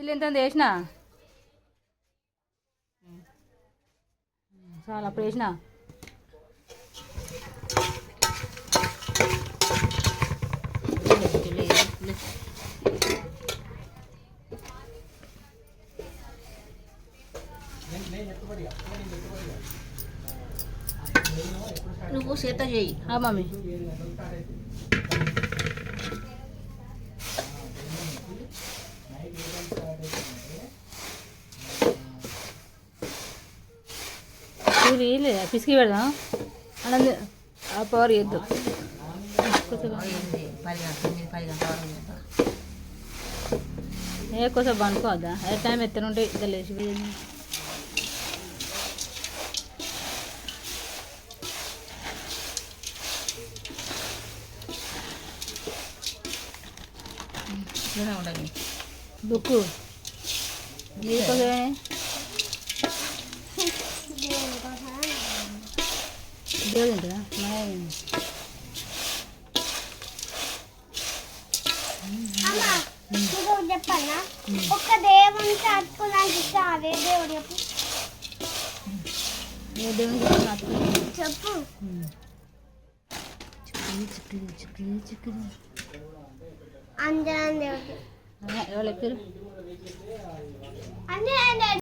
దిల్లు ఎంత వేసిన చాలా అప్పుడు వేసిన నువ్వు చేత చేయి మమ్మీ లేదా పిసికి పెడదాం అన్నది ఆ పవర్ చేద్దు 10 గంటల ఏ కోసం పండుకోవద్దా ఏ టైం ఎత్తనుంటే తెలిసి ఉండాలి బుక్కు దీనికోసమే దేవుడు ఉంటుందా చెప్పన్నా ఒక్క దేవుని చదువుకోవడానికి అదే దేవుడు చెప్పు ఏ దేవుడు చెప్పు అంజనా దేవుడు ఎవరు ఎక్కారు అంజనా